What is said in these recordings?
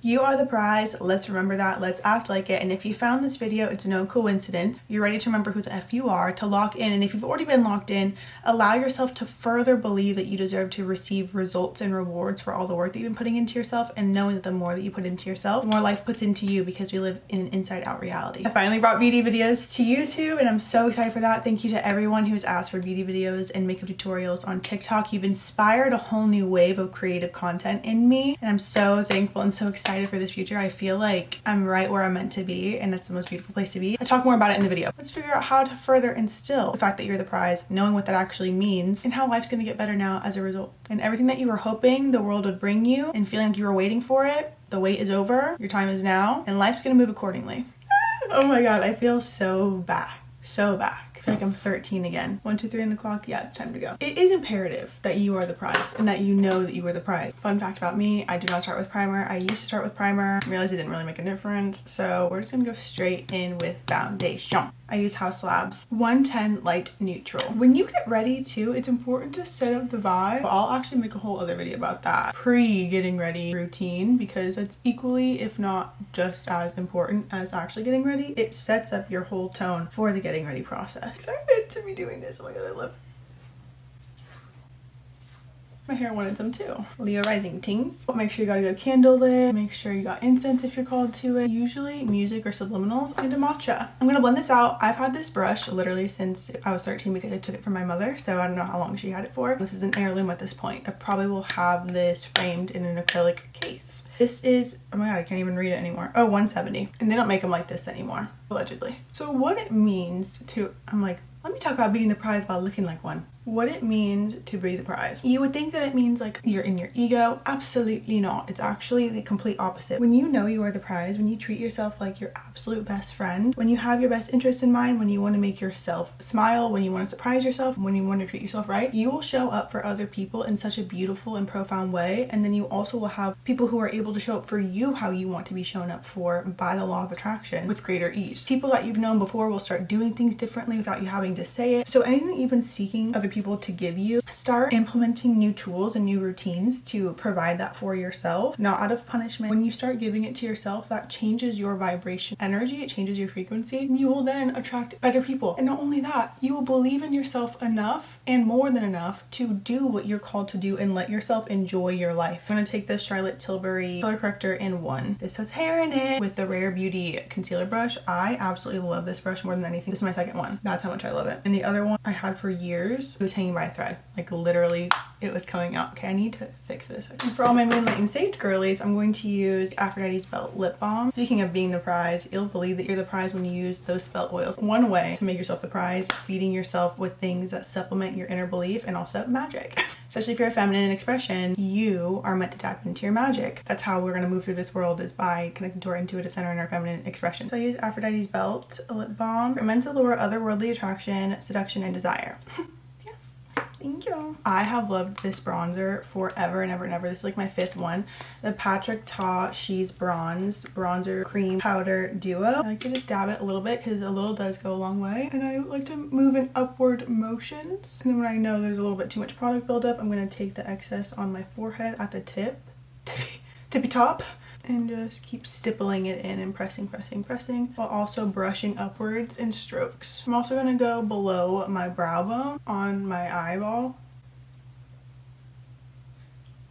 You are the prize. Let's remember that. Let's act like it. And if you found this video, it's no coincidence. You're ready to remember who the F you are, to lock in. And if you've already been locked in, allow yourself to further believe that you deserve to receive results and rewards for all the work that you've been putting into yourself, and knowing that the more that you put into yourself, the more life puts into you, because we live in an inside out reality. I finally brought beauty videos to YouTube and I'm so excited for that. Thank you to everyone who's asked for beauty videos and makeup tutorials on TikTok. You've inspired a whole new wave of creative content in me, and I'm so thankful and so excited for this future. I feel like I'm right where I'm meant to be, and it's the most beautiful place to be. I talk more about it in the video. Let's figure out how to further instill the fact that you're the prize, knowing what that actually means, and how life's gonna get better now as a result. And everything that you were hoping the world would bring you and feeling like you were waiting for it, the wait is over, your time is now, and life's gonna move accordingly. Oh my god, I feel so back. So back. I feel like I'm 13 again. 1, 2, 3 on the clock. Yeah, it's time to go. It is imperative that you are the prize and that you know that you are the prize. Fun fact about me, I do not start with primer. I used to start with primer. I realized it didn't really make a difference. So we're just gonna go straight in with foundation. I use Haus Labs 110 Light Neutral. When you get ready too, it's important to set up the vibe. I'll actually make a whole other video about that pre-getting ready routine, because it's equally, if not just as important as actually getting ready. It sets up your whole tone for the getting ready process. Excited to be doing this. Oh my god, I love my hair wanted some too. Leo rising tings. Make sure you got a good candle lit. Make sure you got incense if you're called to it. Usually music or subliminals, and a matcha. I'm gonna blend this out. I've had this brush literally since I was 13 because I took it from my mother, so I don't know how long she had it for. This is an heirloom at this point. I probably will have this framed in an acrylic case. This is, oh my god, I can't even read it anymore. Oh, 170. And they don't make them like this anymore, allegedly. So what it means to, I'm like, let me talk about being the prize while looking like one. What it means to be the prize. You would think that it means like you're in your ego. Absolutely not. It's actually the complete opposite. When you know you are the prize, when you treat yourself like your absolute best friend, when you have your best interests in mind, when you want to make yourself smile, when you want to surprise yourself, when you want to treat yourself right, you will show up for other people in such a beautiful and profound way. And then you also will have people who are able to show up for you how you want to be shown up for by the law of attraction with greater ease. People that you've known before will start doing things differently without you having to say it. So anything that you've been seeking other people to give you, start implementing new tools and new routines to provide that for yourself, not out of punishment. When you start giving it to yourself, that changes your vibration energy, it changes your frequency, and you will then attract better people. And not only that, you will believe in yourself enough and more than enough to do what you're called to do and let yourself enjoy your life. I'm gonna take this Charlotte Tilbury color corrector in 1. This has hair in it with the Rare Beauty concealer brush. I absolutely love this brush more than anything. This is my second one. That's how much I love it. And the other one I had for years, it was hanging by a thread. Like literally it was coming out. Okay, I need to fix this. And for all my Moonlight and Sage girlies, I'm going to use Aphrodite's Belt Lip Balm. Speaking of being the prize, you'll believe that you're the prize when you use those spelt oils. One way to make yourself the prize, feeding yourself with things that supplement your inner belief and also magic. Especially if you're a feminine expression, you are meant to tap into your magic. That's how we're gonna move through this world, is by connecting to our intuitive center and our feminine expression. So I use Aphrodite's Belt Lip Balm. They're meant to lure otherworldly attraction, seduction, and desire. Thank you. I have loved this bronzer forever and ever and ever. This is like my 5th one. The Patrick Ta She's Bronzer Cream Powder Duo. I like to just dab it a little bit because a little does go a long way. And I like to move in upward motions. And then when I know there's a little bit too much product buildup, I'm going to take the excess on my forehead at the tippy top, and just keep stippling it in and pressing, while also brushing upwards in strokes. I'm also gonna go below my brow bone on my eyeball.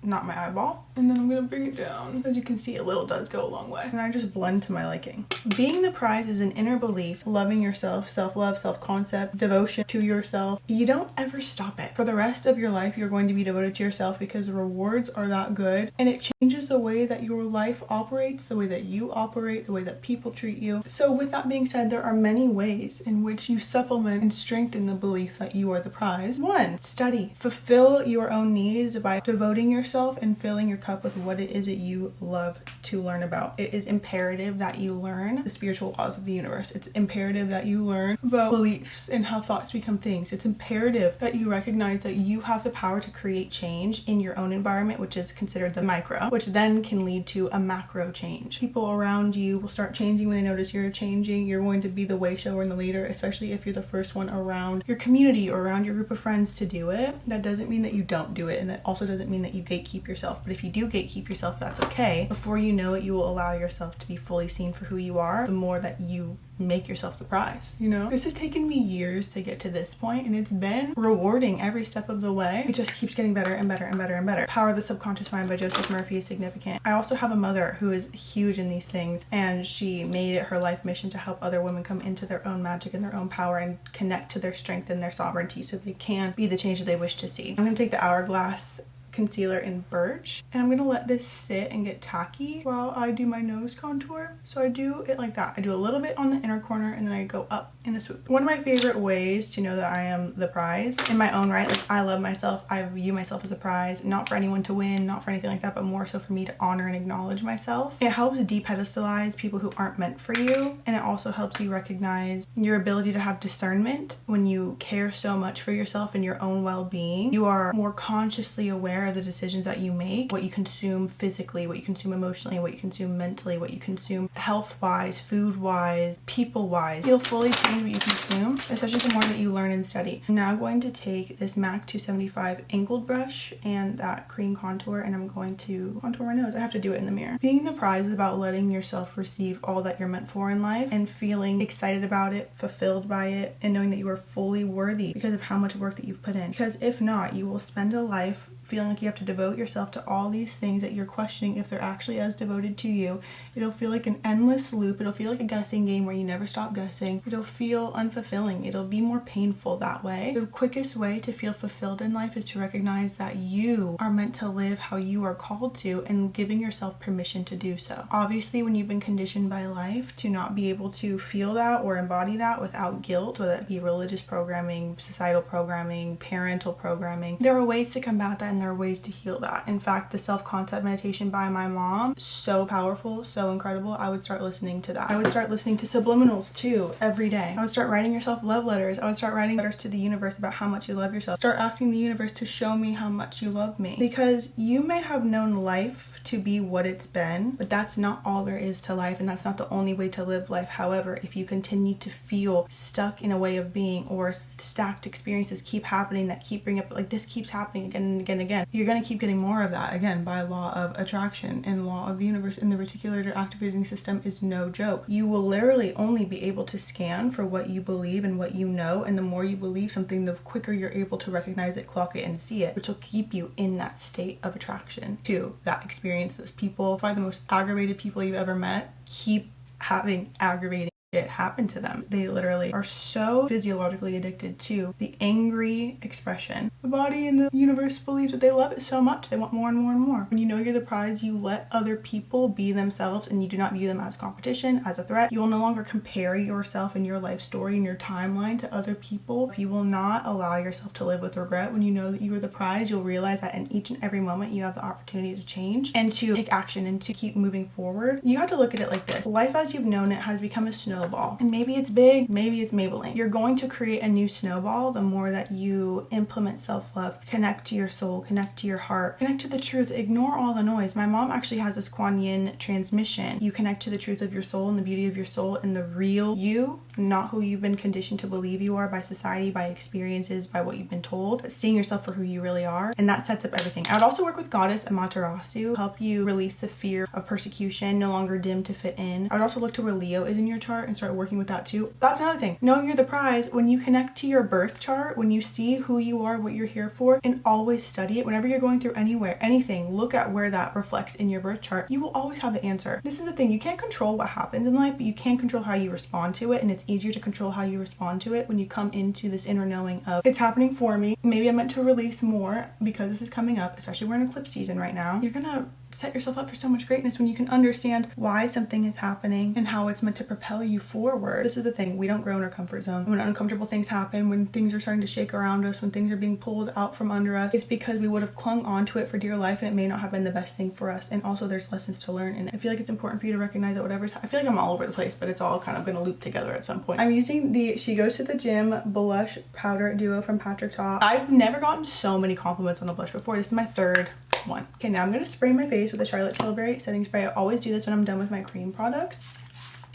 Not my eyeball. And then I'm gonna bring it down. As you can see, a little does go a long way. And I just blend to my liking. Being the prize is an inner belief, loving yourself, self-love, self-concept, devotion to yourself. You don't ever stop it. For the rest of your life, you're going to be devoted to yourself because the rewards are that good. And it changes the way that your life operates, the way that you operate, the way that people treat you. So with that being said, there are many ways in which you supplement and strengthen the belief that you are the prize. 1, study. Fulfill your own needs by devoting yourself and filling your cup with what it is that you love to learn about. It is imperative that you learn the spiritual laws of the universe. It's imperative that you learn about beliefs and how thoughts become things. It's imperative that you recognize that you have the power to create change in your own environment, which is considered the micro, which then can lead to a macro change. People around you will start changing when they notice you're changing. You're going to be the way shower and the leader, especially if you're the first one around your community or around your group of friends to do it. That doesn't mean that you don't do it, and that also doesn't mean that you gave gatekeep yourself. But if you do gatekeep yourself, that's okay. Before you know it, you will allow yourself to be fully seen for who you are, the more that you make yourself the prize, you know? This has taken me years to get to this point, and it's been rewarding every step of the way. It just keeps getting better and better and better and better. Power of the Subconscious Mind by Joseph Murphy is significant. I also have a mother who is huge in these things, and she made it her life mission to help other women come into their own magic and their own power and connect to their strength and their sovereignty so they can be the change that they wish to see. I'm gonna take the Hourglass concealer in Birch, and I'm gonna let this sit and get tacky while I do my nose contour. So I do it like that. I do a little bit on the inner corner, and then I go up in a swoop. One of my favorite ways to know that I am the prize in my own right, like I love myself, I view myself as a prize, not for anyone to win, not for anything like that, but more so for me to honor and acknowledge myself. It helps de-pedestalize people who aren't meant for you, and it also helps you recognize your ability to have discernment. When you care so much for yourself and your own well-being, you are more consciously aware of the decisions that you make, what you consume physically, what you consume emotionally, what you consume mentally, what you consume health-wise, food-wise, people-wise. You'll fully change what you consume, especially the more that you learn and study. I'm now going to take this MAC 275 angled brush and that cream contour, and I'm going to contour my nose. I have to do it in the mirror. Being the prize is about letting yourself receive all that you're meant for in life and feeling excited about it, fulfilled by it, and knowing that you are fully worthy because of how much work that you've put in. Because if not, you will spend a life feeling like you have to devote yourself to all these things that you're questioning if they're actually as devoted to you. It'll feel like an endless loop. It'll feel like a guessing game where you never stop guessing. It'll feel unfulfilling. It'll be more painful that way. The quickest way to feel fulfilled in life is to recognize that you are meant to live how you are called to and giving yourself permission to do so. Obviously, when you've been conditioned by life to not be able to feel that or embody that without guilt, whether that be religious programming, societal programming, parental programming, there are ways to combat that, and there are ways to heal that. In fact, the self-concept meditation by my mom, so powerful, so incredible. I would start listening to that. I would start listening to subliminals too every day. I would start writing yourself love letters. I would start writing letters to the universe about how much you love yourself. Start asking the universe to show me how much you love me. Because you may have known life to be what it's been, but that's not all there is to life, and that's not the only way to live life. However, if you continue to feel stuck in a way of being, or stacked experiences keep happening that keep bringing up, like this keeps happening again and again and again, you're going to keep getting more of that, again, by law of attraction and law of the universe. And the reticular activating system is no joke. You will literally only be able to scan for what you believe and what you know, and the more you believe something, the quicker you're able to recognize it, clock it, and see it, which will keep you in that state of attraction to that experience. Those people, probably the most aggravated people you've ever met, keep having aggravating shit happen to them. They literally are so physiologically addicted to the angry expression. The body and the universe believes that they love it so much, they want more and more and more. When you know you're the prize, you let other people be themselves, and you do not view them as competition, as a threat. You will no longer compare yourself and your life story and your timeline to other people. You will not allow yourself to live with regret. When you know that you are the prize, you'll realize that in each and every moment you have the opportunity to change and to take action and to keep moving forward. You have to look at it like this. Life as you've known it has become a snowball, and maybe it's big, maybe it's Maybelline. You're going to create a new snowball the more that you implement self-love, connect to your soul, connect to your heart, connect to the truth, ignore all the noise. My mom actually has this Kuan Yin transmission. You connect to the truth of your soul and the beauty of your soul and the real you, not who you've been conditioned to believe you are by society, by experiences, by what you've been told, but seeing yourself for who you really are. And that sets up everything. I would also work with Goddess Amaterasu, help you release the fear of persecution, no longer dim to fit in. I would also look to where Leo is in your chart and start working with that too. That's another thing. Knowing you're the prize, when you connect to your birth chart, when you see who you are, what you're here for, and always study it, whenever you're going through anything, look at where that reflects in your birth chart. You will always have the answer. This is the thing. You can't control what happens in life, but you can control how you respond to it, and it's easier to control how you respond to it when you come into this inner knowing of, it's happening for me. Maybe I'm meant to release more because this is coming up, especially we're in eclipse season right now. You're gonna set yourself up for so much greatness when you can understand why something is happening and how it's meant to propel you forward. This is the thing. We don't grow in our comfort zone. When uncomfortable things happen, when things are starting to shake around us, when things are being pulled out from under us, it's because we would have clung onto it for dear life, and it may not have been the best thing for us. And also there's lessons to learn. And I feel like it's important for you to recognize that whatever's, I feel like I'm all over the place, but it's all kind of going to loop together at some point. I'm using the She Goes to the Gym Blush Powder Duo from Patrick Ta. I've never gotten so many compliments on a blush before. This is my third one. Okay, now I'm going to spray my face with a Charlotte Tilbury setting spray. I always do this when I'm done with my cream products.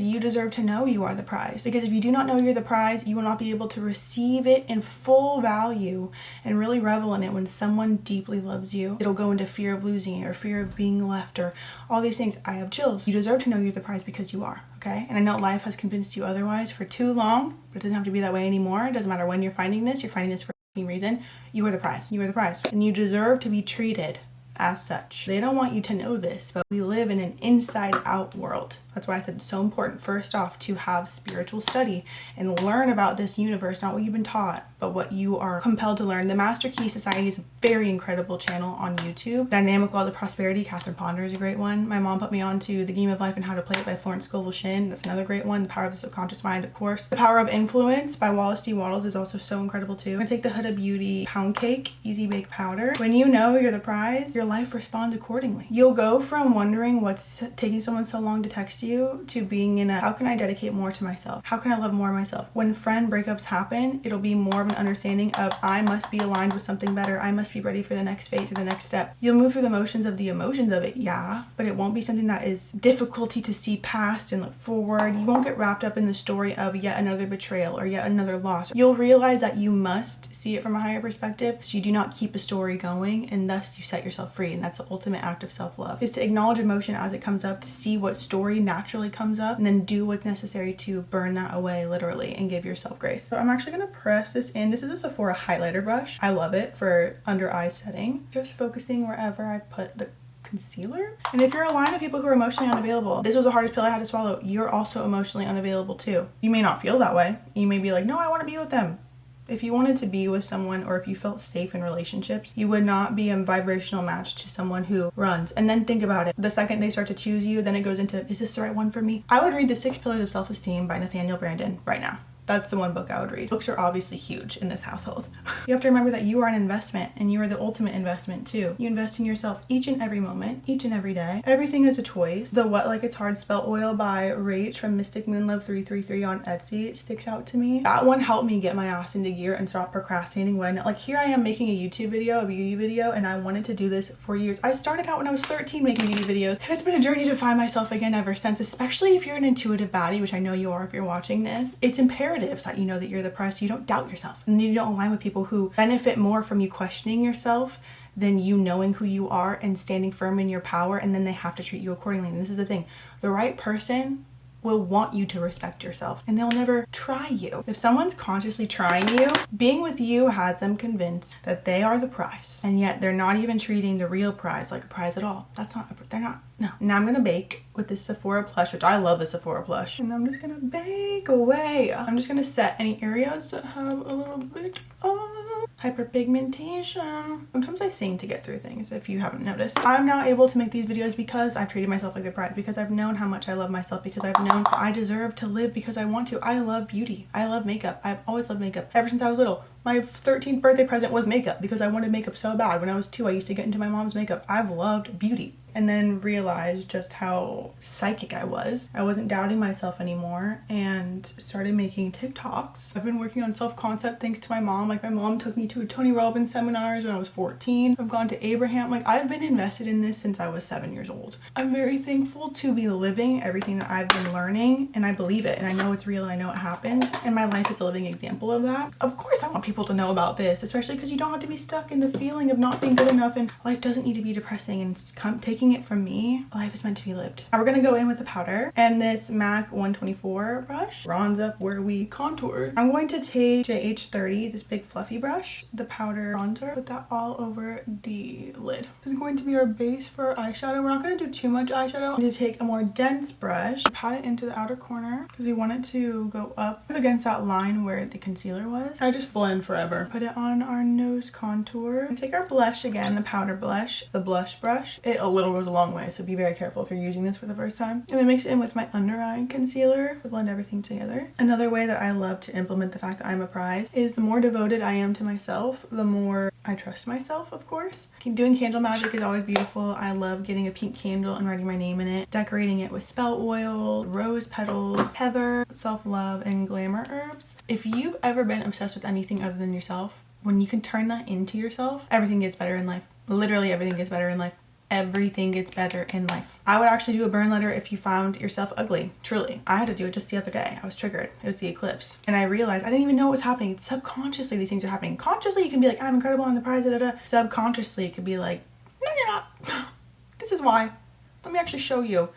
You deserve to know you are the prize, because if you do not know you're the prize, you will not be able to receive it in full value and really revel in it. When someone deeply loves you, it'll go into fear of losing it or fear of being left or all these things. I have chills. You deserve to know you're the prize because you are, okay? And I know life has convinced you otherwise for too long, but it doesn't have to be that way anymore. It doesn't matter when you're finding this for a reason. You are the prize. You are the prize. And you deserve to be treated as such. They don't want you to know this, but we live in an inside out world. That's why I said it's so important, first off, to have spiritual study and learn about this universe, not what you've been taught, but what you are compelled to learn. The Master Key Society is a very incredible channel on YouTube. Dynamic Laws of Prosperity, Catherine Ponder is a great one. My mom put me on to The Game of Life and How to Play It by Florence Scovel Shinn. That's another great one. The Power of the Subconscious Mind, of course. The Power of Influence by Wallace D. Wattles is also so incredible too. I take the Huda Beauty Pound Cake Easy Bake Powder. When you know you're the prize, your life responds accordingly. You'll go from wondering what's taking someone so long to text you to being in a, how can I dedicate more to myself? How can I love more of myself? When friend breakups happen, it'll be more of an understanding of I must be aligned with something better. I must be ready for the next phase or the next step. You'll move through the emotions of it, yeah, but it won't be something that is difficulty to see past and look forward. You won't get wrapped up in the story of yet another betrayal or yet another loss. You'll realize that you must see it from a higher perspective, so you do not keep a story going, and thus you set yourself free. And that's the ultimate act of self-love, is to acknowledge emotion as it comes up, to see what story naturally comes up, and then do what's necessary to burn that away literally and give yourself grace. So I'm actually going to press this in. This is a Sephora highlighter brush. I love it for under eye setting, just focusing wherever I put the concealer. And if you're a line of people who are emotionally unavailable, this was the hardest pill I had to swallow. You're also emotionally unavailable too. You may not feel that way. You may be like, no, I want to be with them. If you wanted to be with someone, or if you felt safe in relationships, you would not be a vibrational match to someone who runs. And then think about it. The second they start to choose you, then it goes into, is this the right one for me? I would read The 6 Pillars of Self-Esteem by Nathaniel Branden right now. That's the one book I would read. Books are obviously huge in this household. You have to remember that you are an investment, and you are the ultimate investment too. You invest in yourself each and every moment, each and every day. Everything is a choice. The What Like It's Hard Spell Oil by Rach from Mystic Moon Love 333 on Etsy sticks out to me. That one helped me get my ass into gear and stop procrastinating when, like, here I am making a YouTube video, a beauty video, and I wanted to do this for years. I started out when I was 13 making beauty videos, and it's been a journey to find myself again ever since, especially if you're an intuitive baddie, which I know you are if you're watching this. It's imperative that you know that you're the prize, so you don't doubt yourself, and you don't align with people who benefit more from you questioning yourself than you knowing who you are and standing firm in your power, and then they have to treat you accordingly. And this is the thing, the right person will want you to respect yourself, and they'll never try you. If someone's consciously trying you, being with you has them convinced that they are the prize, and yet they're not even treating the real prize like a prize at all. They're not. No. Now I'm gonna bake with this Sephora plush, which I love the Sephora plush, and I'm just gonna bake away. I'm just gonna set any areas that have a little bit of hyperpigmentation. Sometimes I sing to get through things, if you haven't noticed. I'm now able to make these videos because I've treated myself like the prize, because I've known how much I love myself, because I've known I deserve to live because I want to. I love beauty. I love makeup. I've always loved makeup ever since I was little. My 13th birthday present was makeup because I wanted makeup so bad. When I was 2, I used to get into my mom's makeup. I've loved beauty. And then realized just how psychic I was. I wasn't doubting myself anymore and started making TikToks. I've been working on self-concept thanks to my mom. Like, my mom took me to Tony Robbins seminars when I was 14. I've gone to Abraham. Like, I've been invested in this since I was 7 years old. I'm very thankful to be living everything that I've been learning, and I believe it, and I know it's real, and I know it happens, and my life is a living example of that. Of course I want people to know about this, especially because you don't have to be stuck in the feeling of not being good enough, and life doesn't need to be depressing. And taking it from me, life is meant to be lived. Now we're gonna go in with the powder and this MAC 124 brush, bronze up where we contour. I'm going to take JH30, this big fluffy brush, the powder bronzer, put that all over the lid. This is going to be our base for our eyeshadow. We're not going to do too much eyeshadow. I'm going to take a more dense brush, pat it into the outer corner because we want it to go up against that line where the concealer was. I just blend forever. Put it on our nose contour. And take our blush again, the powder blush, the blush brush. It a little goes a long way, so be very careful if you're using this for the first time. And then mix it in with my under eye concealer to blend everything together. Another way that I love to implement the fact that I'm a prize is the more devoted I am to myself, the more I trust myself, of course. Doing candle magic is always beautiful. I love getting a pink candle and writing my name in it, decorating it with spell oil, rose petals, heather, self-love, and glamour herbs. If you've ever been obsessed with anything other than yourself, when you can turn that into yourself, everything gets better in life. Literally everything gets better in life. everything gets better in life. I would actually do a burn letter if you found yourself ugly. Truly. I had to do it just the other day. I was triggered. It was the eclipse. And I realized I didn't even know what was happening. Subconsciously, these things are happening. Consciously, you can be like, I'm incredible, I'm the prize, da da da. Subconsciously, it could be like, no, you're not. This is why. Let me actually show you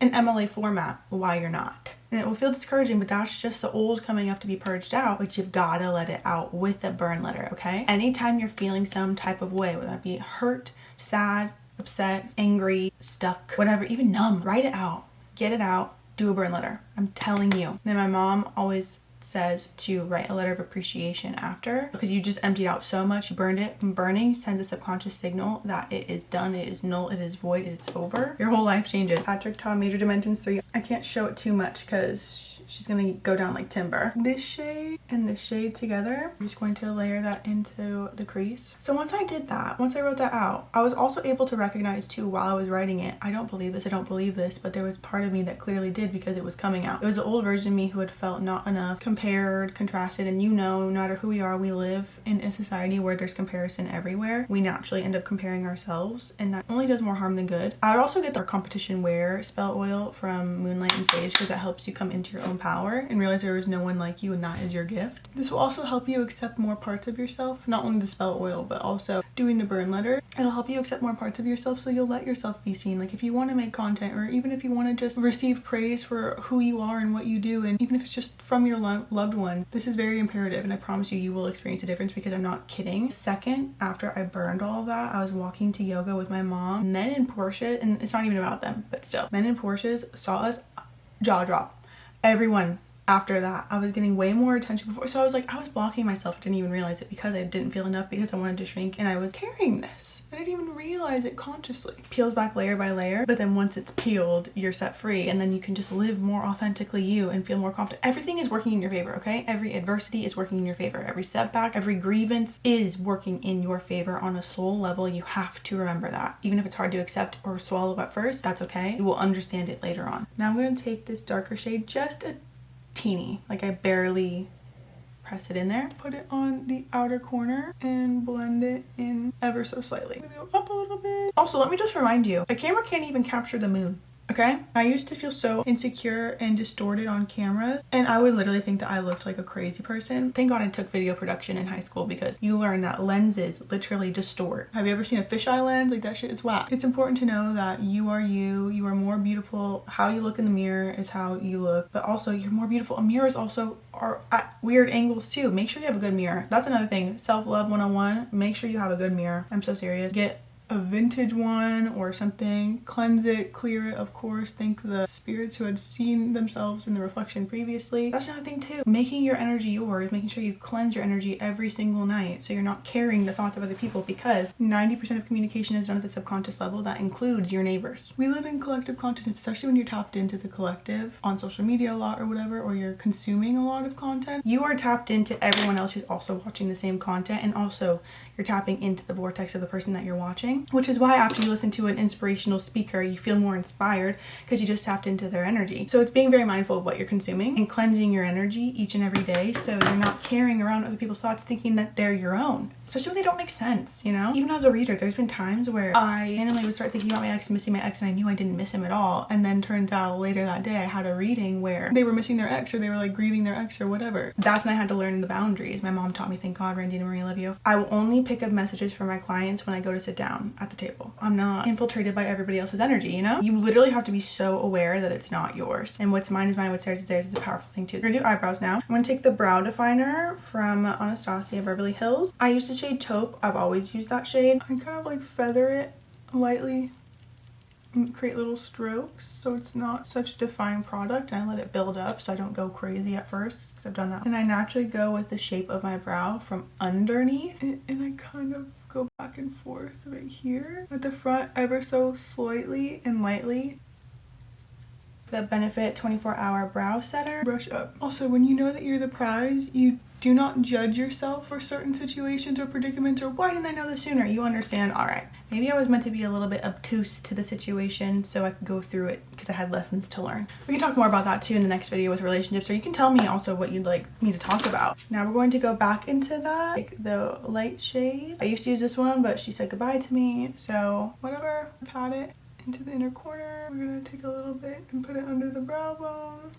in MLA format why you're not. And it will feel discouraging, but that's just the old coming up to be purged out, but you've got to let it out with a burn letter, okay? Anytime you're feeling some type of way, whether that be hurt, sad, upset, angry, stuck, whatever, even numb, write it out. Get it out. Do a burn letter. I'm telling you. And then my mom always says to write a letter of appreciation after, because you just emptied out so much, you burned it, and burning sends a subconscious signal that it is done, it is null, it is void, it's over. Your whole life changes. Patrick Ta Major Dimensions 3. I can't show it too much because she's gonna go down like timber. This shade and this shade together, I'm just going to layer that into the crease. So once I did that, once I wrote that out, I was also able to recognize too while I was writing it, I don't believe this, but there was part of me that clearly did because it was coming out. It was the old version of me who had felt not enough, compared, contrasted, and you know, no matter who we are, we live in a society where there's comparison everywhere. We naturally end up comparing ourselves, and that only does more harm than good. I would also get the competition wear spell oil from Moonlight and Sage because that helps you come into your own power and realize there is no one like you and that is your gift. This will also help you accept more parts of yourself, not only the spell oil, but also doing the burn letter. It'll help you accept more parts of yourself so you'll let yourself be seen. Like if you want to make content, or even if you want to just receive praise for who you are and what you do, and even if it's just from your loved ones, this is very imperative, and I promise you, you will experience a difference because I'm not kidding. Second, after I burned all of that, I was walking to yoga with my mom. Men in Porsche, and it's not even about them, but still, men in Porsches saw us, jaw drop. Everyone after that, I was getting way more attention before, so I was like, I was blocking myself. I didn't even realize it because I didn't feel enough, because I wanted to shrink, and I was carrying this. I didn't even realize it consciously. Peels back layer by layer, but then once it's peeled, you're set free, and then you can just live more authentically you and feel more confident. Everything is working in your favor, okay? Every adversity is working in your favor. Every setback, every grievance is working in your favor on a soul level. You have to remember that. Even if it's hard to accept or swallow at first, that's okay. You will understand it later on. Now I'm going to take this darker shade, just a teeny, like I barely press it in there, put it on the outer corner and blend it in ever so slightly. Go up a little bit. Also, let me just remind you, a camera can't even capture the moon. Okay? I used to feel so insecure and distorted on cameras, and I would literally think that I looked like a crazy person. Thank God I took video production in high school, because you learn that lenses literally distort. Have you ever seen a fisheye lens? Like, that shit is whack. It's important to know that you are you. You are more beautiful. How you look in the mirror is how you look, but also you're more beautiful. Mirrors also are at weird angles too. Make sure you have a good mirror. That's another thing. Self-love 101. Make sure you have a good mirror. I'm so serious. Get a vintage one or something, cleanse it, clear it, of course, thank the spirits who had seen themselves in the reflection previously. That's another thing too, making your energy yours, making sure you cleanse your energy every single night so you're not carrying the thoughts of other people, because 90% of communication is done at the subconscious level. That includes your neighbors. We live in collective consciousness, especially when you're tapped into the collective on social media a lot or whatever, or you're consuming a lot of content. You are tapped into everyone else who's also watching the same content, and also you're tapping into the vortex of the person that you're watching, which is why after you listen to an inspirational speaker, you feel more inspired because you just tapped into their energy. So it's being very mindful of what you're consuming and cleansing your energy each and every day, so you're not carrying around other people's thoughts thinking that they're your own, especially when they don't make sense, you know? Even as a reader, there's been times where I randomly would start thinking about my ex, missing my ex, and I knew I didn't miss him at all, and then turns out later that day I had a reading where they were missing their ex, or they were like grieving their ex or whatever. That's when I had to learn the boundaries. My mom taught me, thank God, Randy and Marie, love you. I will only pick up messages from my clients when I go to sit down at the table. I'm not infiltrated by everybody else's energy, you know? You literally have to be so aware that it's not yours. And what's mine is mine, what's theirs is theirs is a powerful thing too. We're gonna do eyebrows now. I'm gonna take the brow definer from Anastasia Beverly Hills. I use the shade Taupe. I've always used that shade. I kind of like feather it lightly and create little strokes so it's not such a defined product, and I let it build up so I don't go crazy at first, because I've done that. And I naturally go with the shape of my brow from underneath, and I kind of go back and forth right here at the front ever so slightly and lightly. the Benefit 24-Hour Brow Setter. Brush up. Also, when you know that you're the prize, you do not judge yourself for certain situations or predicaments or why didn't I know this sooner? You understand, all right, maybe I was meant to be a little bit obtuse to the situation so I could go through it because I had lessons to learn. We can talk more about that too in the next video with relationships, or you can tell me also what you'd like me to talk about. Now we're going to go back into that, like the light shade. I used to use this one, but she said goodbye to me, so whatever. Pat it into the inner corner. We're gonna take a little bit and put it under the brow bone.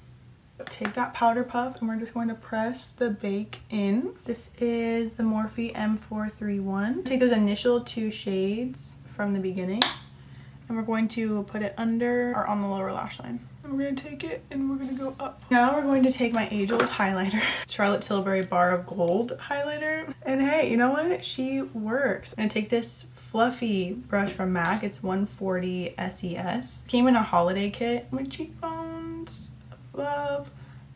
Take that powder puff and we're just going to press the bake in. This is the Morphe M431. Take those initial 2 shades from the beginning and we're going to put it under or on the lower lash line. And we're going to take it and we're going to go up. Now we're going to take my age-old highlighter, Charlotte Tilbury Bar of Gold highlighter. And hey, you know what? She works. I'm going to take this fluffy brush from MAC. It's 140 SES. Came in a holiday kit. My cheekbones, above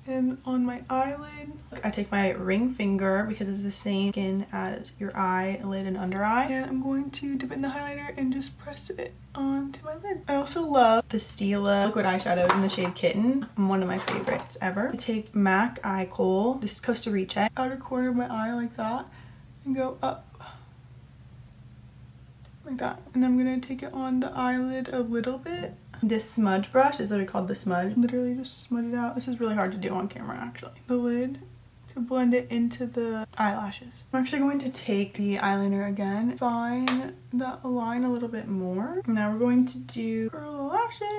and on my eyelid. I take my ring finger because it's the same skin as your eye, lid, and under eye, and I'm going to dip it in the highlighter and just press it onto my lid. I also love the Stila liquid eyeshadow in the shade Kitten. One of my favorites ever. I take MAC Eye Kohl. This is Costa Rica. Outer corner of my eye like that and go up like that. And I'm gonna take it on the eyelid a little bit. This smudge brush is literally called the Smudge. Literally just smudge it out. This is really hard to do on camera actually. The lid to blend it into the eyelashes. I'm actually going to take the eyeliner again, fine that line a little bit more. Now we're going to do curl the lashes.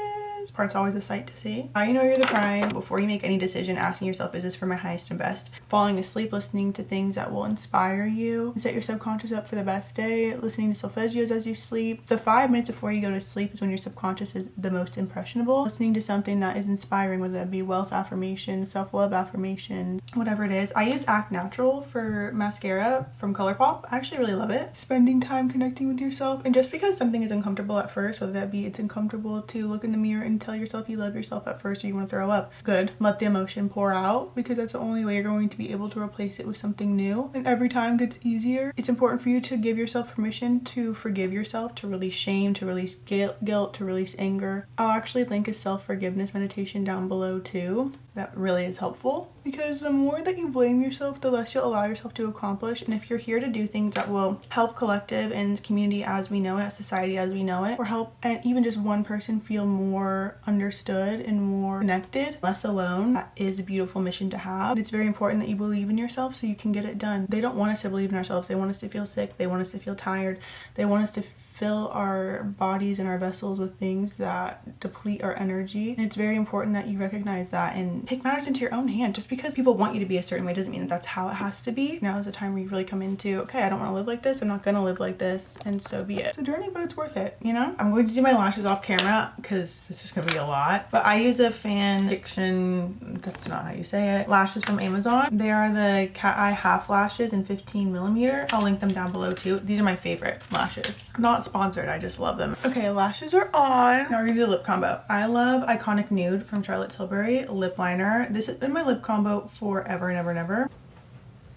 This part's always a sight to see. How you know you're the prime before you make any decision, asking yourself, is this for my highest and best? Falling asleep, listening to things that will inspire you, set your subconscious up for the best day, listening to solfeggios as you sleep. The 5 minutes before you go to sleep is when your subconscious is the most impressionable. Listening to something that is inspiring, whether that be wealth affirmations, self-love affirmations, whatever it is. I use Act Natural for mascara from ColourPop. I actually really love it. Spending time connecting with yourself, and just because something is uncomfortable at first, whether that be it's uncomfortable to look in the mirror and tell yourself you love yourself at first or you want to throw up, good. Let the emotion pour out because that's the only way you're going to be able to replace it with something new, and every time gets easier. It's important for you to give yourself permission to forgive yourself, to release shame, to release guilt, to release anger. I'll actually link a self-forgiveness meditation down below too. That really is helpful because the more that you blame yourself, the less you'll allow yourself to accomplish. And if you're here to do things that will help collective and community as we know it, society as we know it, or help and even just one person feel more understood and more connected, less alone, that is a beautiful mission to have. It's very important that you believe in yourself so you can get it done. They don't want us to believe in ourselves. They want us to feel sick. They want us to feel tired. They want us to fill our bodies and our vessels with things that deplete our energy. And it's very important that you recognize that and take matters into your own hand. Just because people want you to be a certain way doesn't mean that that's how it has to be. Now is the time where you really come into, okay, I don't want to live like this. I'm not going to live like this. And so be it. It's a journey, but it's worth it, you know? I'm going to do my lashes off camera because it's just going to be a lot. But I use a Fandiction, that's not how you say it, lashes from Amazon. They are the cat eye half lashes in 15mm. I'll link them down below too. These are my favorite lashes. Not sponsored, I just love them. Okay, lashes are on. Now we're gonna do the lip combo. I love Iconic Nude from Charlotte Tilbury lip liner. This has been my lip combo forever and ever and ever.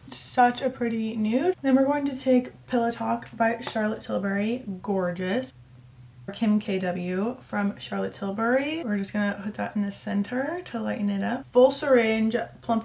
Such a pretty nude. Then we're going to take Pillow Talk by Charlotte Tilbury, gorgeous. Kim KW from Charlotte Tilbury. We're just gonna put that in the center to lighten it up. Full Syringe Plump